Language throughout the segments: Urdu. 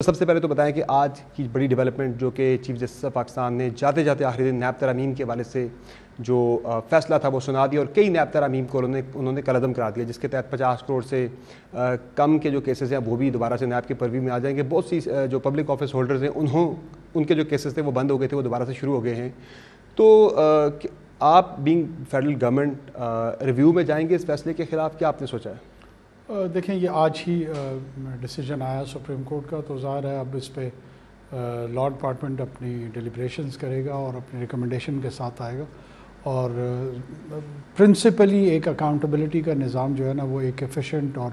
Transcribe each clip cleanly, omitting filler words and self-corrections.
سب سے پہلے تو بتائیں کہ آج کی بڑی ڈیولپمنٹ جو کہ چیف جسٹس آف پاکستان نے جاتے جاتے آخری دن نیب ترامیم کے حوالے سے جو فیصلہ تھا وہ سنا دیا اور کئی نیب ترامیم کو انہوں نے کالعدم کرا دیا، جس کے تحت 50 کروڑ سے کم کے جو کیسز ہیں وہ بھی دوبارہ سے نیب کے پرویو میں آ جائیں گے۔ بہت سی جو پبلک آفس ہولڈرز ہیں ان کے جو کیسز تھے وہ بند ہو گئے تھے، وہ دوبارہ سے شروع ہو گئے ہیں۔ تو آپ بینگ فیڈرل گورنمنٹ ریویو میں جائیں گے اس فیصلے کے خلاف؟ کیا آپ نے سوچا ہے؟ دیکھیں، یہ آج ہی ڈیسیجن آیا سپریم کورٹ کا، تو ظاہر ہے اب اس پہ لاء ڈپارٹمنٹ اپنی ڈیلیبریشنز کرے گا اور اپنی ریکمنڈیشن کے ساتھ آئے گا۔ اور پرنسپلی ایک اکاؤنٹیبلٹی کا نظام جو ہے نا، وہ ایک ایفیشینٹ اور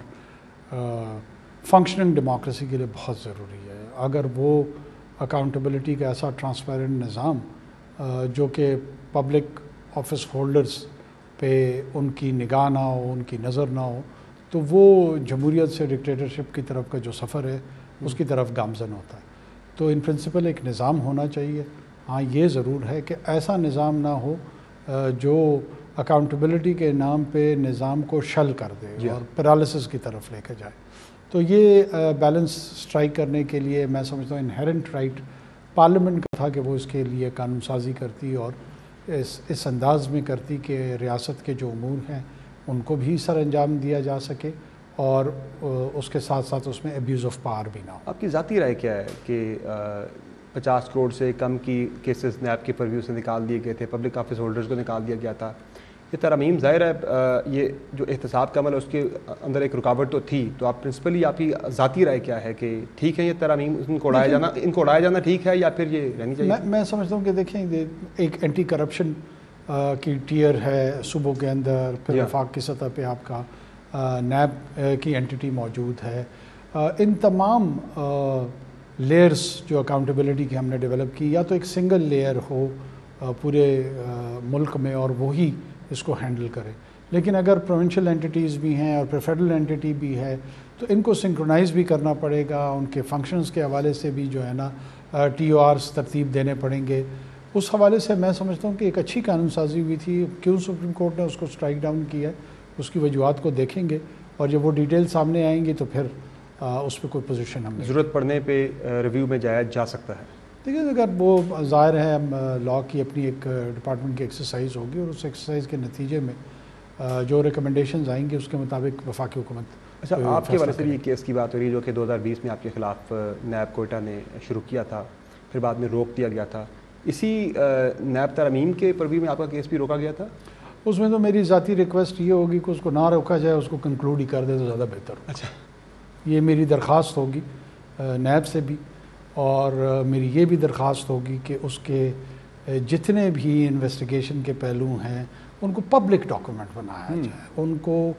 فنکشننگ ڈیموکریسی کے لیے بہت ضروری ہے۔ اگر وہ اکاؤنٹیبلٹی کا ایسا ٹرانسپیرنٹ نظام جو کہ پبلک آفس ہولڈرز پہ ان کی نگاہ نہ ہو، ان کی نظر نہ ہو، تو وہ جمہوریت سے ڈکٹیٹرشپ کی طرف کا جو سفر ہے اس کی طرف گامزن ہوتا ہے۔ تو ان پرنسپل ایک نظام ہونا چاہیے۔ ہاں، یہ ضرور ہے کہ ایسا نظام نہ ہو جو اکاؤنٹیبلٹی کے نام پہ نظام کو شل کر دے اور پیرالسس کی طرف لے کے جائے۔ تو یہ بیلنس سٹرائک کرنے کے لیے میں سمجھتا ہوں انہیرنٹ رائٹ پارلیمنٹ کا تھا کہ وہ اس کے لیے قانون سازی کرتی اور اس انداز میں کرتی کہ ریاست کے جو امور ہیں ان کو بھی سر انجام دیا جا سکے اور اس کے ساتھ ساتھ اس میں ایبیوز آف پاور بھی نہ ہو۔ آپ کی ذاتی رائے کیا ہے کہ 50 کروڑ سے کم کی کیسز نیب کے پرویو سے نکال دیے گئے تھے، پبلک آفس ہولڈرز کو نکال دیا گیا تھا؟ یہ ترامیم ظاہر ہے یہ جو احتساب کا عمل ہے اس کے اندر ایک رکاوٹ تو تھی، تو آپ پرنسپلی آپ کی ذاتی رائے کیا ہے کہ ٹھیک ہے یہ ترامیم ان کو اڑایا جانا ٹھیک ہے یا پھر یہ رہنی چاہیے؟ میں سمجھتا ہوں کہ دیکھیں، ایک اینٹی کرپشن کی ٹیئر ہے صوبوں کے اندر، پھر وفاق کی سطح پہ آپ کا نیب کی اینٹی موجود ہے۔ ان تمام لیئرز جو اکاؤنٹیبلٹی کی ہم نے ڈیولپ کی، یا تو ایک سنگل لیئر ہو پورے ملک میں اور وہی اس کو ہینڈل کرے، لیکن اگر پروونشل اینٹیز بھی ہیں اور پھر فیڈرل اینٹی بھی ہے تو ان کو سنکرونائز بھی کرنا پڑے گا۔ ان کے فنکشنز کے حوالے سے بھی جو ہے نا TORs ترتیب دینے پڑیں گے۔ اس حوالے سے میں سمجھتا ہوں کہ ایک اچھی قانون سازی ہوئی تھی۔ کیوں سپریم کورٹ نے اس کو سٹرائک ڈاؤن کیا ہے، اس کی وجوہات کو دیکھیں گے اور جب وہ ڈیٹیل سامنے آئیں گی تو پھر اس پہ کوئی پوزیشن ہم ضرورت پڑنے پہ ریویو میں جایا جا سکتا ہے۔ دیکھیے، اگر وہ ظاہر ہے لاء کی اپنی ایک ڈپارٹمنٹ کی ایکسرسائز ہوگی اور اس ایکسرسائز کے نتیجے میں جو ریکمنڈیشنز آئیں گے اس کے مطابق وفاقی حکومت۔ اچھا، آپ کے حوالے سے بھی کیس کی بات ہو رہی ہے جو کہ 2020 میں آپ کے خلاف نیب کوئٹہ نے شروع کیا تھا، پھر بعد میں روک دیا گیا تھا۔ اسی نیب ترامیم کے پرویو میں آپ کا کیس بھی روکا گیا تھا؟ اس میں تو میری ذاتی ریکویسٹ یہ ہوگی کہ اس کو نہ روکا جائے، اس کو کنکلوڈ ہی کر دے تو زیادہ بہتر ہو۔ اچھا، یہ میری درخواست ہوگی نیب سے بھی، اور میری یہ بھی درخواست ہوگی کہ اس کے جتنے بھی انویسٹیگیشن کے پہلو ہیں ان کو پبلک ڈاکومنٹ بنایا جائے۔ ان کو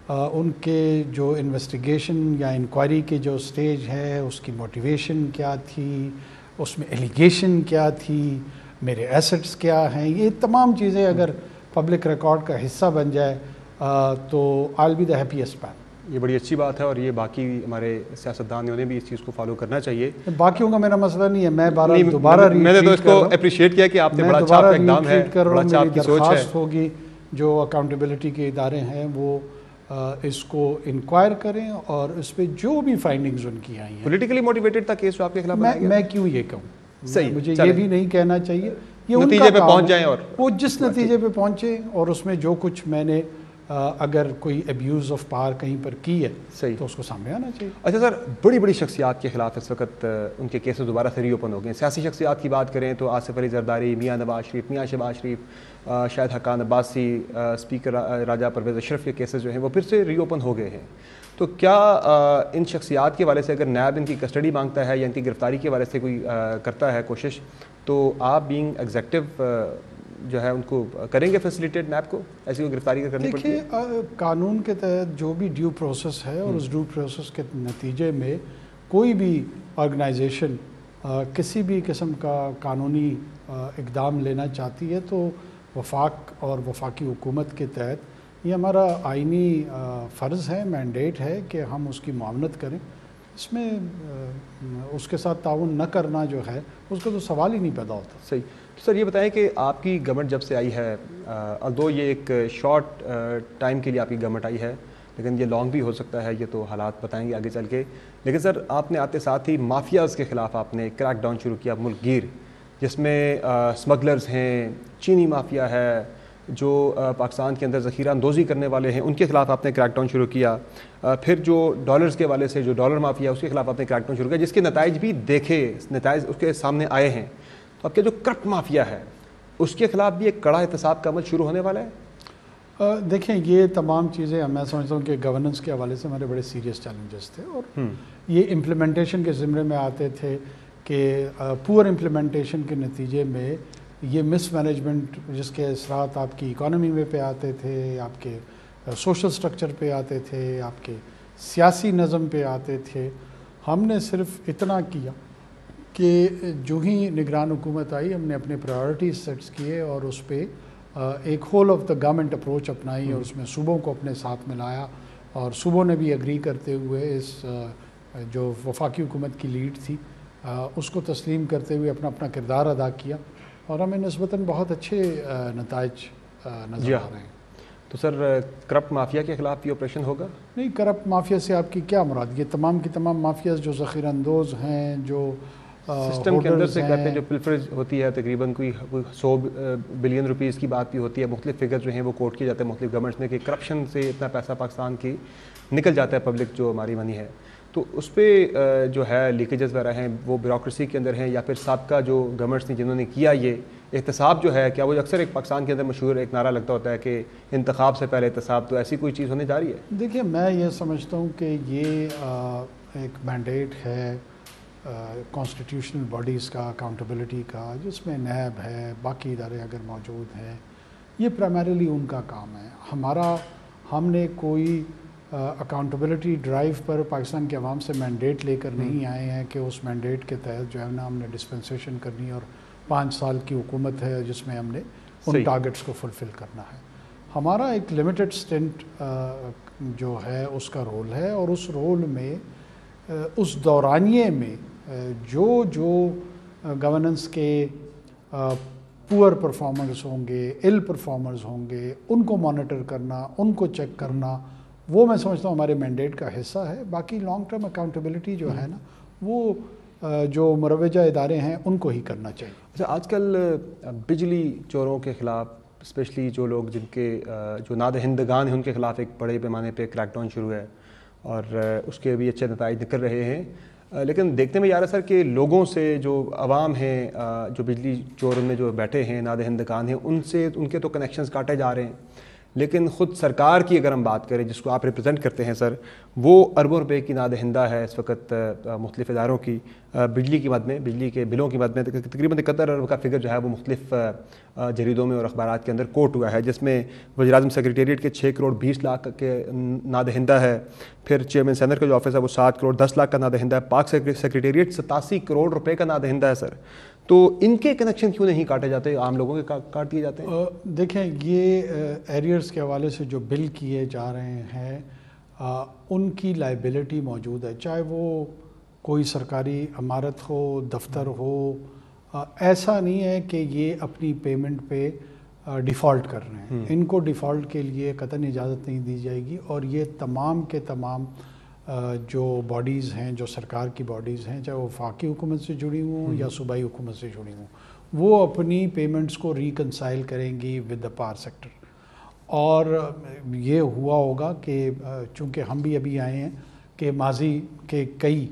ان کے جو انویسٹیگیشن یا انکوائری کے جو سٹیج ہے اس کی موٹیویشن کیا تھی، اس میں ایلیگیشن کیا تھی، میرے ایسٹس کیا ہیں، یہ تمام چیزیں اگر پبلک ریکارڈ کا حصہ بن جائے تو آئی ول بی دا ہیپیسٹ مین۔ یہ بڑی اچھی بات ہے اور یہ باقی ہمارے سیاستدانوں نے بھی اس چیز کو فالو کرنا چاہیے۔ باقیوں کا میرا مسئلہ نہیں ہے، میں میں نے تو اس کو اپریشیٹ کیا کہ آپ نے بڑا اچھا اقدام ہے، بڑا اچھا آپ کی سوچ ہے۔ درخواست ہوگی جو اکاؤنٹیبلٹی کے ادارے ہیں وہ اس کو انکوائر کریں اور اس پہ جو بھی فائنڈنگز ان کی آئی ہیں۔ پولیٹیکلی موٹیویٹڈ تھا کیس جو آپ کے خلاف؟ میں کیوں یہ کہوں، صحیح، مجھے یہ بھی نہیں کہنا چاہیے، یہ نتیجے پہ پہنچ جائیں اور وہ جس نتیجے پہ پہنچے اور اس میں جو کچھ میں نے اگر کوئی ایبیوز آف پاور کہیں پر کی ہے تو اس کو سامنے آنا چاہیے۔ اچھا سر، بڑی بڑی شخصیات کے خلاف اس وقت ان کے کیسز دوبارہ سے ری اوپن ہو گئے ہیں۔ سیاسی شخصیات کی بات کریں تو آصف علی زرداری، میاں نواز شریف، میاں شہباز شریف، شاہد حقان عباسی، اسپیکر راجہ پرویز اشرف کے کیسز جو ہیں وہ پھر سے ری اوپن ہو گئے ہیں۔ تو کیا ان شخصیات کے حوالے سے اگر نیب ان کی کسٹڈی مانگتا ہے یا ان کی گرفتاری کے حوالے سے کوئی کرتا ہے کوشش، تو آپ بینگ ایگزیکٹو جو ہے ان کو کریں گے فیسیلیٹیٹ نیب کو ایسی کوئی گرفتاری کرنی پڑتی ہے؟ دیکھیے، قانون کے تحت جو بھی ڈیو پروسیس ہے اور اس ڈیو پروسیس کے نتیجے میں کوئی بھی آرگنائزیشن کسی بھی قسم کا قانونی اقدام لینا چاہتی ہے تو وفاق اور وفاقی حکومت کے تحت یہ ہمارا آئینی فرض ہے، مینڈیٹ ہے کہ ہم اس کی معاونت کریں۔ اس میں اس کے ساتھ تعاون نہ کرنا جو ہے اس کا تو سوال ہی نہیں پیدا ہوتا۔ صحیح۔ تو سر یہ بتائیں کہ آپ کی گورنمنٹ جب سے آئی ہے، although یہ ایک شارٹ ٹائم کے لیے آپ کی گورنمنٹ آئی ہے، لیکن یہ لانگ بھی ہو سکتا ہے، یہ تو حالات بتائیں گے آگے چل کے. لیکن سر آپ نے آتے ساتھ ہی مافیاز کے خلاف آپ نے کریک ڈاؤن شروع کیا ملک گیر، جس میں اسمگلرز ہیں، چینی مافیا ہے، جو پاکستان کے اندر ذخیرہ اندوزی کرنے والے ہیں، ان کے خلاف آپ نے کریک ڈاؤن شروع کیا. پھر جو ڈالرز کے حوالے سے جو ڈالر مافیا اس کے خلاف آپ نے کریک ڈاؤن شروع کیا، جس کے نتائج بھی دیکھے، نتائج اس کے سامنے آئے ہیں. تو اب کے جو کرپٹ مافیا ہے اس کے خلاف بھی ایک کڑا احتساب کا عمل شروع ہونے والا ہے. دیکھیں یہ تمام چیزیں میں سمجھتا ہوں کہ گورننس کے حوالے سے ہمارے بڑے سیریس چیلنجز تھے، اور یہ امپلیمنٹیشن کے زمرے میں آتے تھے کہ پور امپلیمنٹیشن کے نتیجے میں یہ مس مینجمنٹ جس کے اثرات آپ کی اکانومی میں پہ آتے تھے، آپ کے سوشل سٹرکچر پہ آتے تھے، آپ کے سیاسی نظم پہ آتے تھے. ہم نے صرف اتنا کیا کہ جو ہی نگران حکومت آئی ہم نے اپنے پرائیورٹیز سیٹس کیے اور اس پہ ایک whole of the government approach اپنائی، اور اس میں صوبوں کو اپنے ساتھ ملایا، اور صوبوں نے بھی اگری کرتے ہوئے اس جو وفاقی حکومت کی لیڈ تھی اس کو تسلیم کرتے ہوئے اپنا اپنا کردار ادا کیا، اور ہمیں نسبتاً بہت اچھے نتائج نظر آ رہے ہیں. تو سر کرپٹ مافیا کے خلاف بھی آپریشن ہوگا؟ نہیں، کرپٹ مافیا سے آپ کی کیا مراد؟ یہ تمام کی تمام مافیاز جو ذخیرہ اندوز ہیں، جو سسٹم کے اندر سے کہتے ہیں جو پلفریج ہوتی ہے، تقریباً کوئی 100 بلین روپیز کی بات بھی ہوتی ہے، مختلف فگر جو ہیں وہ کوٹ کیے جاتے ہیں مختلف گورنمنٹس میں کہ کرپشن سے اتنا پیسہ پاکستان کی نکل جاتا ہے، پبلک جو ہماری منی ہے. تو اس پہ جو ہے لیکیجز وغیرہ ہیں وہ بیوروکریسی کے اندر ہیں، یا پھر سابقہ جو گورنمنٹس نے جنہوں نے کیا یہ احتساب جو ہے، کیا وہ اکثر ایک پاکستان کے اندر مشہور ایک نعرہ لگتا ہوتا ہے کہ انتخاب سے پہلے احتساب، تو ایسی کوئی چیز ہونے جا رہی ہے؟ دیکھیے میں یہ سمجھتا ہوں کہ یہ ایک مینڈیٹ ہے کانسٹیٹیوشنل باڈیز کا، اکاؤنٹیبلٹی کا، جس میں نیب ہے، باقی ادارے اگر موجود ہیں، یہ پرائمریلی ان کا کام ہے. ہم نے کوئی اکاؤنٹیبلٹی ڈرائیو پر پاکستان کے عوام سے مینڈیٹ لے کر نہیں آئے ہیں کہ اس مینڈیٹ کے تحت جو ہے نا ہم نے ڈسپنسیشن کرنی اور 5 سال کی حکومت ہے جس میں ہم نے ان ٹارگٹس کو فلفل کرنا ہے. ہمارا ایک لمیٹڈ سٹنٹ جو ہے اس کا رول ہے، اور اس رول میں اس دورانیے میں جو گورننس کے پور پرفارمرز ہوں گے، ایل پرفارمرز ہوں گے، ان کو مانیٹر کرنا، ان کو چیک کرنا، وہ میں سمجھتا ہوں ہمارے مینڈیٹ کا حصہ ہے. باقی لانگ ٹرم اکاؤنٹیبلٹی جو ہے نا وہ جو مروجہ ادارے ہیں ان کو ہی کرنا چاہیے. اچھا، آج کل بجلی چوروں کے خلاف اسپیشلی جو لوگ جن کے جو نادہندگان ہیں ان کے خلاف ایک بڑے پیمانے پہ کریک ڈاؤن شروع ہے، اور اس کے بھی اچھے نتائج نکل رہے ہیں. لیکن دیکھنے میں یہ آ رہا ہے سر کہ لوگوں سے جو عوام ہیں، جو بجلی چور میں جو بیٹھے ہیں نادہندگان ہیں، ان سے ان کے تو کنیکشنز کاٹے جا رہے ہیں. لیکن خود سرکار کی اگر ہم بات کریں جس کو آپ ریپرزینٹ کرتے ہیں سر، وہ اربوں روپے کی نادہندہ ہے اس وقت مختلف اداروں کی بجلی کی مد میں، بجلی کے بلوں کی مد میں. تقریباً 71 ارب کا فگر جو ہے وہ مختلف جریدوں میں اور اخبارات کے اندر کوٹ ہوا ہے، جس میں وزیراعظم سیکریٹریٹ کے 6 کروڑ 20 لاکھ کے نادہندہ ہے. پھر چیئرمین سینر کا جو آفس ہے وہ 7 کروڑ 10 لاکھ کا نادہندہ ہے. پاک سیکریٹریٹ 87 کروڑ روپے کا نادہندہ ہے سر. تو ان کے کنیکشن کیوں نہیں کاٹے جاتے، عام لوگوں کے کاٹ دیے جاتے ہیں؟ دیکھیں یہ ایریئرز کے حوالے سے جو بل کیے جا رہے ہیں ان کی لائبلٹی موجود ہے، چاہے وہ کوئی سرکاری عمارت ہو، دفتر ہو. ایسا نہیں ہے کہ یہ اپنی پیمنٹ پہ ڈیفالٹ کر رہے ہیں. ان کو ڈیفالٹ کے لیے قطعاً اجازت نہیں دی جائے گی، اور یہ تمام کے تمام جو باڈیز ہیں، جو سرکار کی باڈیز ہیں، چاہے وہ وفاقی حکومت سے جڑی ہوں یا صوبائی حکومت سے جڑی ہوں، وہ اپنی پیمنٹس کو ریکنسائل کریں گی ود دا پاور سیکٹر. اور یہ ہوا ہوگا کہ چونکہ ہم بھی ابھی آئے ہیں کہ ماضی کے کئی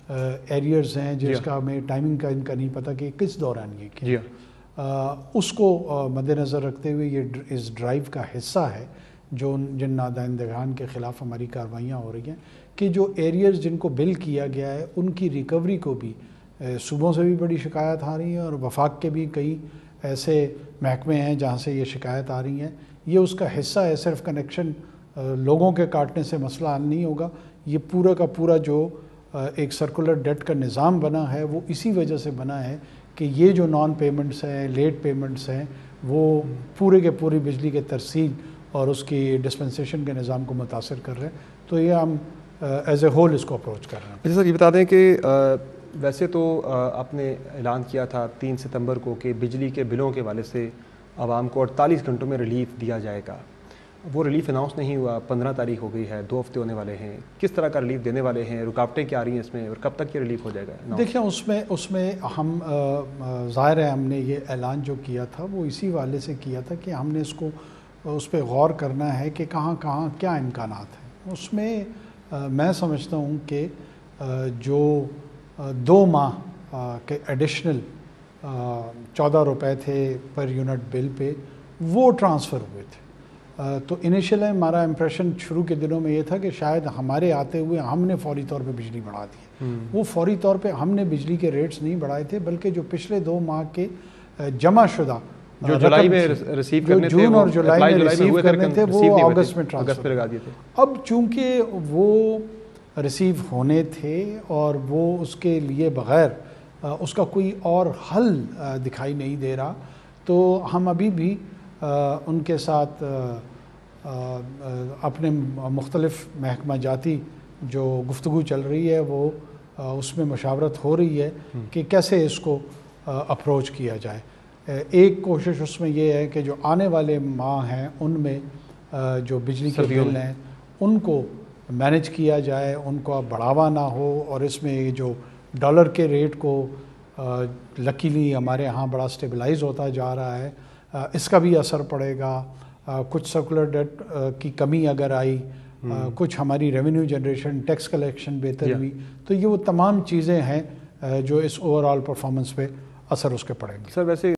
ایریئرز ہیں جس کا ہمیں ٹائمنگ کا ان کا نہیں پتہ کہ کس دوران یہ کیا، اس کو مد نظر رکھتے ہوئے یہ اس ڈرائیو کا حصہ ہے جو جن نادہندگان کے خلاف ہماری کارروائیاں ہو رہی ہیں، کہ جو ایریئرز جن کو بل کیا گیا ہے ان کی ریکوری کو بھی صوبوں سے بھی بڑی شکایت آ رہی ہیں، اور وفاق کے بھی کئی ایسے محکمے ہیں جہاں سے یہ شکایت آ رہی ہیں. یہ اس کا حصہ ہے. صرف کنیکشن لوگوں کے کاٹنے سے مسئلہ حل نہیں ہوگا. یہ پورا کا پورا جو ایک سرکولر ڈیٹ کا نظام بنا ہے وہ اسی وجہ سے بنا ہے کہ یہ جو نان پیمنٹس ہیں، لیٹ پیمنٹس ہیں، وہ پورے کے پوری بجلی کے ترسیل اور اس کی ڈسپنسیشن کے نظام کو متاثر کر رہے ہیں. تو یہ ہم ایز اے ہول اس کو اپروچ کر رہے ہیں. اچھا سر، یہ بتا دیں کہ ویسے تو آپ نے اعلان کیا تھا 3 ستمبر کو کہ بجلی کے بلوں کے حوالے سے عوام کو 48 گھنٹوں میں ریلیف دیا جائے گا. وہ ریلیف اناؤنس نہیں ہوا، 15 تاریخ ہو گئی ہے، 2 ہفتے ہونے والے ہیں، کس طرح کا ریلیف دینے والے ہیں؟ رکاوٹیں کیا آ رہی ہیں اس میں، اور کب تک یہ ریلیف ہو جائے گا؟ دیکھیں اس میں ہم ظاہر ہے ہم نے یہ اعلان جو کیا تھا وہ اسی والے سے کیا تھا کہ ہم نے اس پہ غور کرنا ہے کہ کہاں کہاں کیا امکانات ہیں۔ اس میں میں سمجھتا ہوں کہ جو 2 ماہ کے ایڈیشنل 14 روپے تھے پر یونٹ بل پہ، وہ ٹرانسفر ہوئے تھے۔ تو انیشل ہمارا امپریشن شروع کے دنوں میں یہ تھا کہ شاید ہمارے آتے ہوئے ہم نے فوری طور پہ بجلی بڑھا دی۔ وہ فوری طور پہ ہم نے بجلی کے ریٹس نہیں بڑھائے تھے، بلکہ جو پچھلے 2 ماہ کے جمع شدہ جو جولائی میں ریسیو کرنے تھے، جون اور جولائی میں ریسیو کرنے تھے، وہ اگست میں ٹرانسفر لگا دیے تھے۔ اب چونکہ وہ ریسیو ہونے تھے اور وہ اس کے لیے بغیر اس کا کوئی اور حل دکھائی نہیں دے رہا، تو ہم ابھی بھی ان کے ساتھ اپنے مختلف محکمہ جاتی جو گفتگو چل رہی ہے وہ اس میں مشاورت ہو رہی ہے کہ کیسے اس کو اپروچ کیا جائے۔ ایک کوشش اس میں یہ ہے کہ جو آنے والے ماہ ہیں ان میں جو بجلی کے بل ہیں ان کو مینج کیا جائے، ان کو بڑھاوا نہ ہو، اور اس میں جو ڈالر کے ریٹ کو لکیلی ہمارے ہاں بڑا سٹیبلائز ہوتا جا رہا ہے، اس کا بھی اثر پڑے گا۔ کچھ سرکولر ڈیٹ کی کمی اگر آئی، کچھ ہماری ریونیو جنریشن، ٹیکس کلیکشن بہتر ہوئی، تو یہ وہ تمام چیزیں ہیں جو اس اوور آل پرفارمنس پہ اثر اس کے پڑیں گے۔ سر ویسے